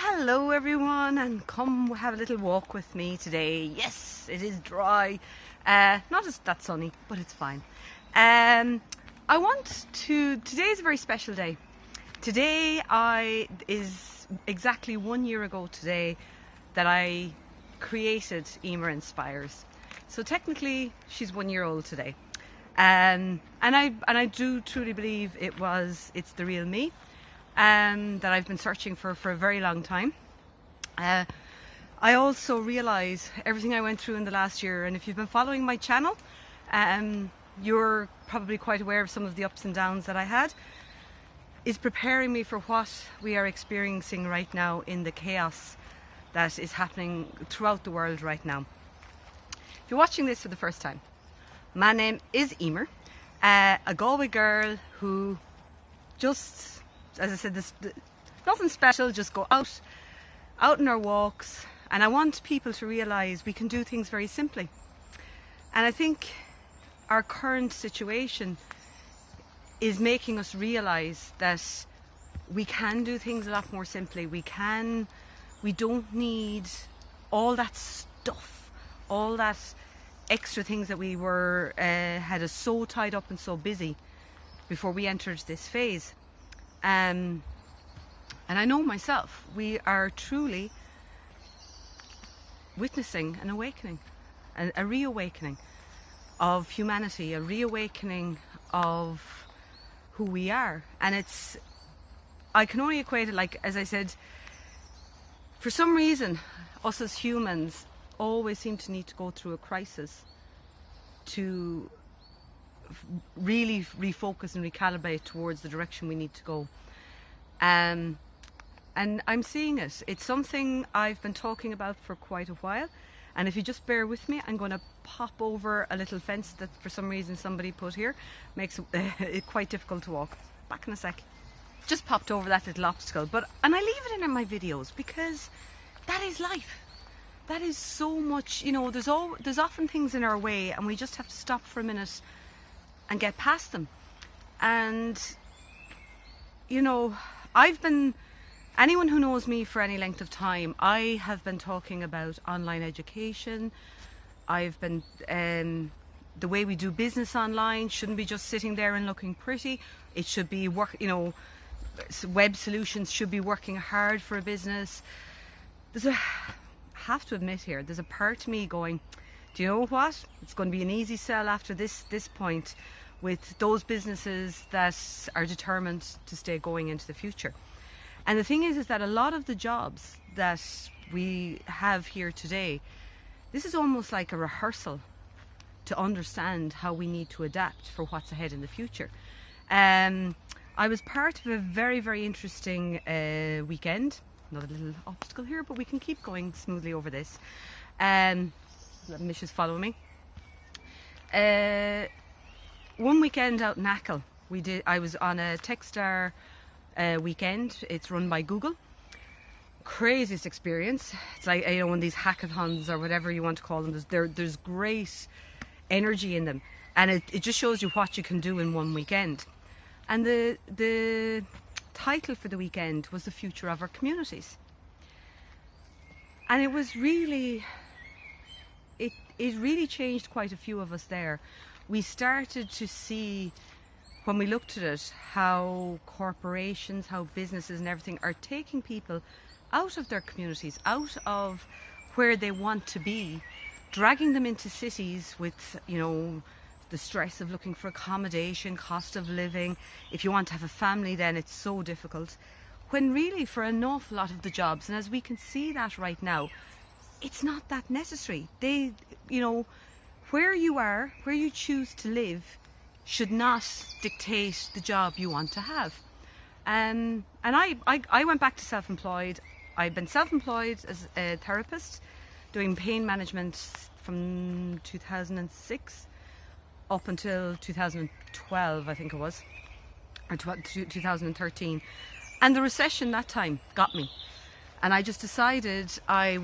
Hello everyone, and come have a little walk with me today. Yes, it is dry, not as that sunny, but it's fine. Today's a very special day. Today is exactly 1 year ago today that I created Emer Inspires. So technically she's 1 year old today. And I do truly believe it's the real me. That I've been searching for a very long time. I also realise everything I went through in the last year, and if you've been following my channel, you're probably quite aware of some of the ups and downs that I had, is preparing me for what we are experiencing right now in the chaos that is happening throughout the world right now. If you're watching this for the first time, my name is Emer, a Galway girl who just, as I said, nothing special, just go out on our walks, and I want people to realise we can do things very simply. And I think our current situation is making us realise that we can do things a lot more simply. We don't need all that stuff, all that extra things that we had us so tied up and so busy before we entered this phase. And I know myself, we are truly witnessing an awakening, a reawakening of humanity, a reawakening of who we are. And I can only equate it, like, as I said, for some reason, us as humans always seem to need to go through a crisis to really refocus and recalibrate towards the direction we need to go. And I'm seeing it. It's something I've been talking about for quite a while. And if you just bear with me, I'm going to pop over a little fence that for some reason somebody put here. Makes it quite difficult to walk. Back in a sec. Just popped over that little obstacle. And I leave it in my videos because that is life. That is so much, there's often things in our way, and we just have to stop for a minute and get past them. And anyone who knows me for any length of time, I have been talking about online education. I've been the way we do business online shouldn't be just sitting there and looking pretty. It should be web solutions should be working hard for a business. I have to admit here, there's a part of me going, do you know what? It's going to be an easy sell after this point with those businesses that are determined to stay going into the future. And the thing is that a lot of the jobs that we have here today, this is almost like a rehearsal to understand how we need to adapt for what's ahead in the future. I was part of a very, very interesting weekend. Another little obstacle here, but we can keep going smoothly over this. Let Mish just follow me. One weekend out in Achill, I was on a Techstar weekend. It's run by Google. Craziest experience. It's like, one of these hackathons or whatever you want to call them. There's great energy in them, and it just shows you what you can do in one weekend. And the title for the weekend was The Future of Our Communities. And it was really, it really changed quite a few of us there. We started to see, when we looked at it, how corporations, how businesses and everything are taking people out of their communities, out of where they want to be, dragging them into cities with, the stress of looking for accommodation, cost of living. If you want to have a family, then it's so difficult. When really, for an awful lot of the jobs, and as we can see that right now, it's not that necessary. Where you are, where you choose to live, should not dictate the job you want to have. And I went back to self-employed. I've been self-employed as a therapist, doing pain management from 2006 up until 2012, I think it was, or 2013. And the recession that time got me. And I just decided I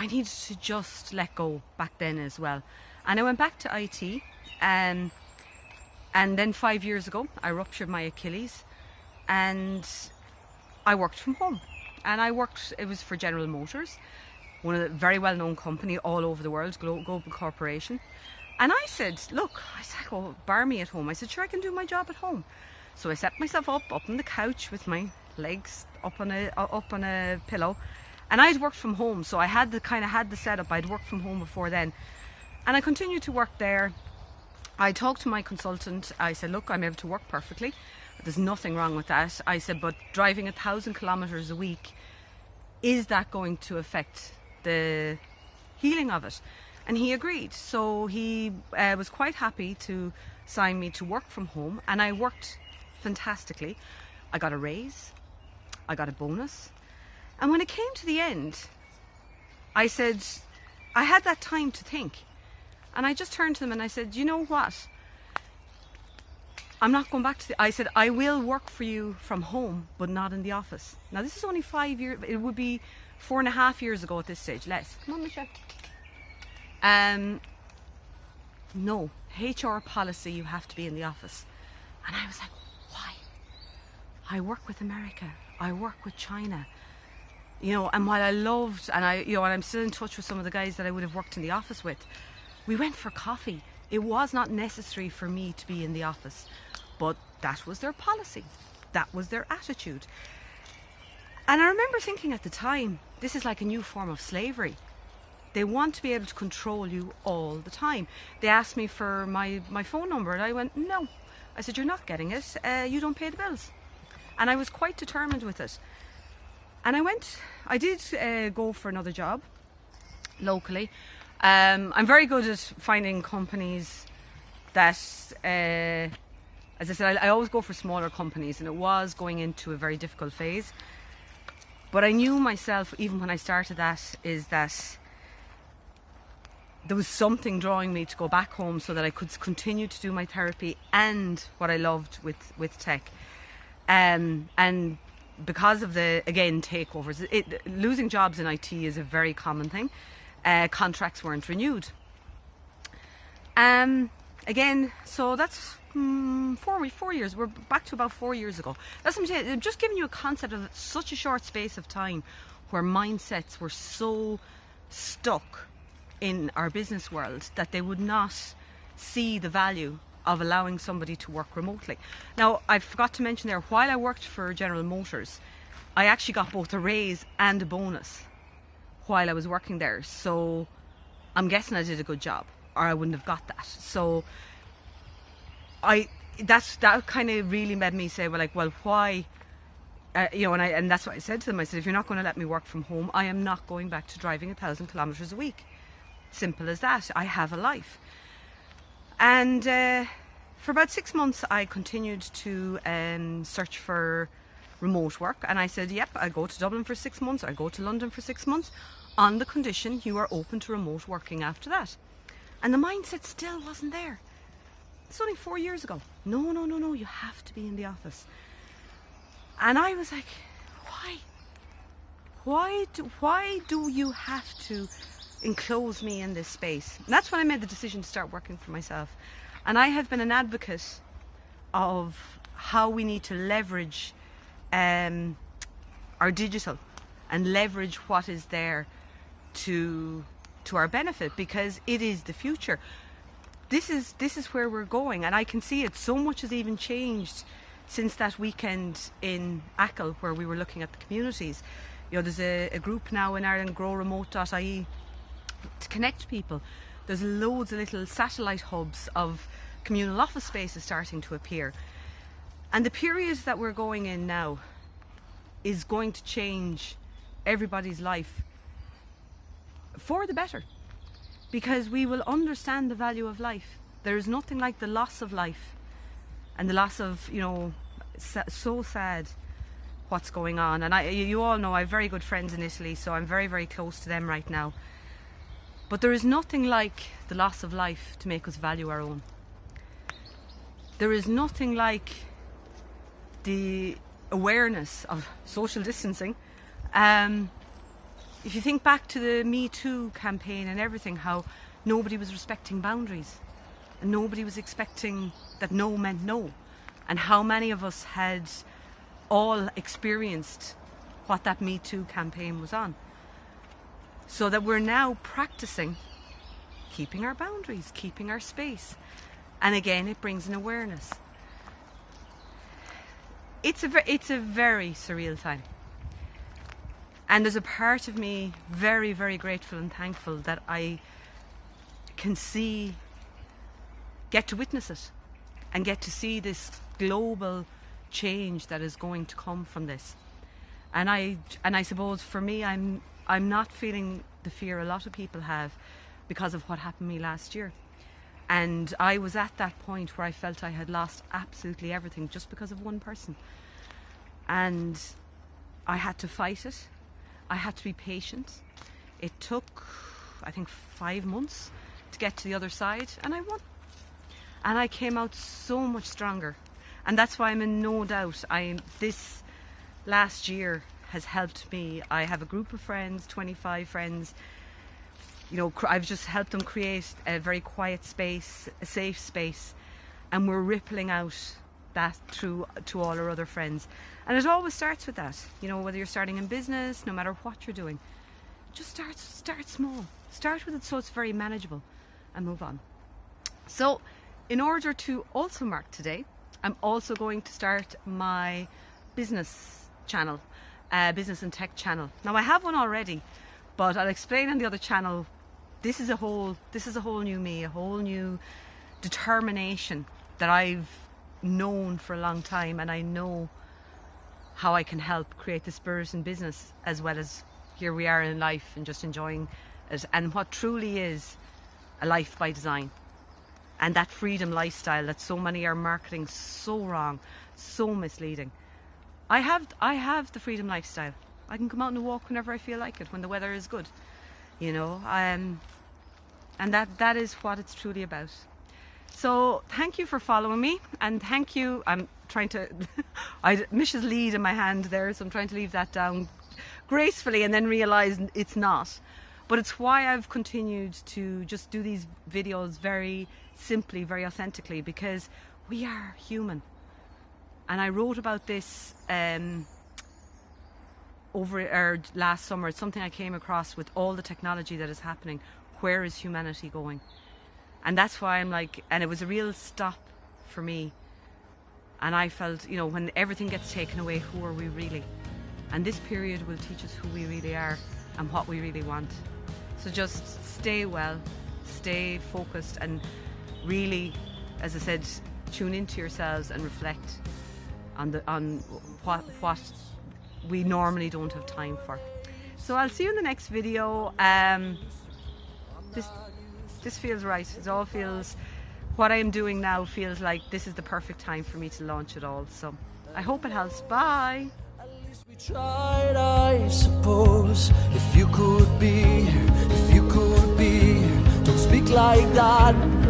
needed to just let go back then as well. And I went back to IT, and then 5 years ago, I ruptured my Achilles, and I worked from home. And it was for General Motors, one of the very well-known company all over the world, global corporation. And I said, look, oh, bar me at home. I said, sure, I can do my job at home. So I set myself up on the couch with my legs up on a pillow, and I'd worked from home. So I had the setup. I'd worked from home before then, and I continued to work there. I talked to my consultant. I said, look, I'm able to work perfectly. There's nothing wrong with that. I said, but driving 1,000 kilometers a week, is that going to affect the healing of it? And he agreed. So he was quite happy to sign me to work from home, and I worked fantastically. I got a raise, I got a bonus, and when it came to the end, I said, I had that time to think, and I just turned to them and I said, you know what? I'm not going back to I said, I will work for you from home, but not in the office. Now, this is only 5 years, it would be 4.5 years ago at this stage, less. Come on, Michelle. No, HR policy, you have to be in the office. And I was like, why? I work with America, I work with China. You know, and while I loved, and I'm still in touch with some of the guys that I would have worked in the office with, we went for coffee. It was not necessary for me to be in the office, but that was their policy. That was their attitude. And I remember thinking at the time, this is like a new form of slavery. They want to be able to control you all the time. They asked me for my phone number, and I went, no. I said, you're not getting it. You don't pay the bills. And I was quite determined with it. And I did go for another job locally. I'm very good at finding companies that, as I said, I always go for smaller companies, and it was going into a very difficult phase. But I knew myself, even when I started that, is that there was something drawing me to go back home so that I could continue to do my therapy and what I loved with tech. And because of the, again, takeovers, losing jobs in IT is a very common thing. Contracts weren't renewed. Again, so that's 4 years. We're back to about 4 years ago. That's what I'm saying. I'm just giving you a concept of such a short space of time where mindsets were so stuck in our business world that they would not see the value of allowing somebody to work remotely. Now, I forgot to mention there, while I worked for General Motors, I actually got both a raise and a bonus while I was working there. So I'm guessing I did a good job, or I wouldn't have got that. So that kind of really made me say, well, why? And that's what I said to them. I said, if you're not going to let me work from home, I am not going back to driving 1,000 kilometers a week. Simple as that. I have a life. And for about 6 months, I continued to search for remote work. And I said, yep, I go to Dublin for 6 months. I go to London for 6 months on the condition you are open to remote working after that. And the mindset still wasn't there. It's only 4 years ago. No, you have to be in the office. And I was like, why? Why do you have to enclose me in this space? And that's when I made the decision to start working for myself. And I have been an advocate of how we need to leverage our digital and leverage what is there to our benefit, because it is the future. This is where we're going, and I can see it. So much has even changed since that weekend in Achill where we were looking at the communities. There's a group now in Ireland, growremote.ie, to connect people. There's loads of little satellite hubs of communal office spaces starting to appear. And the period that we're going in now is going to change everybody's life for the better, because we will understand the value of life. There is nothing like the loss of life and the loss of, so sad what's going on. And you all know I have very good friends in Italy, so I'm very, very close to them right now. But there is nothing like the loss of life to make us value our own. There is nothing like the awareness of social distancing. If you think back to the Me Too campaign and everything, how nobody was respecting boundaries and nobody was expecting that no meant no, and how many of us had all experienced what that Me Too campaign was on. So that we're now practicing keeping our boundaries, keeping our space. And again, it brings an awareness. It's a very surreal time. And there's a part of me very, very grateful and thankful that I can get to witness it and get to see this global change that is going to come from this. And I suppose for me, I'm not feeling the fear a lot of people have because of what happened to me last year. And I was at that point where I felt I had lost absolutely everything just because of one person. And I had to fight it. I had to be patient. It took, I think, 5 months to get to the other side, and I won. And I came out so much stronger. And that's why I'm in no doubt. This last year has helped me. I have a group of friends, 25 friends. You know, I've just helped them create a very quiet space, a safe space, and we're rippling out that through to all our other friends. And it always starts with that. You know, whether you're starting in business, no matter what you're doing, just start small. Start with it so it's very manageable, and move on. So, in order to also mark today, I'm also going to start my business channel, business and tech channel. Now I have one already, but I'll explain on the other channel. This is a whole new me, a whole new determination that I've known for a long time, and I know how I can help create the spirit in business as well as here we are in life and just enjoying it, and what truly is a life by design. And that freedom lifestyle that so many are marketing so wrong, so misleading. I have the freedom lifestyle. I can come out and walk whenever I feel like it, when the weather is good, you know, and that is what it's truly about. So thank you for following me, and thank you. I'm trying to, Mish's lead in my hand there, so I'm trying to leave that down gracefully and then realise it's not. But it's why I've continued to just do these videos very simply, very authentically, because we are human. And I wrote about this last summer. It's something I came across with all the technology that is happening. Where is humanity going? And that's why I'm like, and it was a real stop for me. And I felt, you know, when everything gets taken away, who are we really? And this period will teach us who we really are and what we really want. So just stay well, stay focused, and really, as I said, tune into yourselves and reflect on what we normally don't have time for. So I'll see you in the next video. This feels right. It all feels, what I am doing now feels like this is the perfect time for me to launch it all. So I hope it helps. Bye. At least we tried, I suppose. If you could be here, don't speak like that.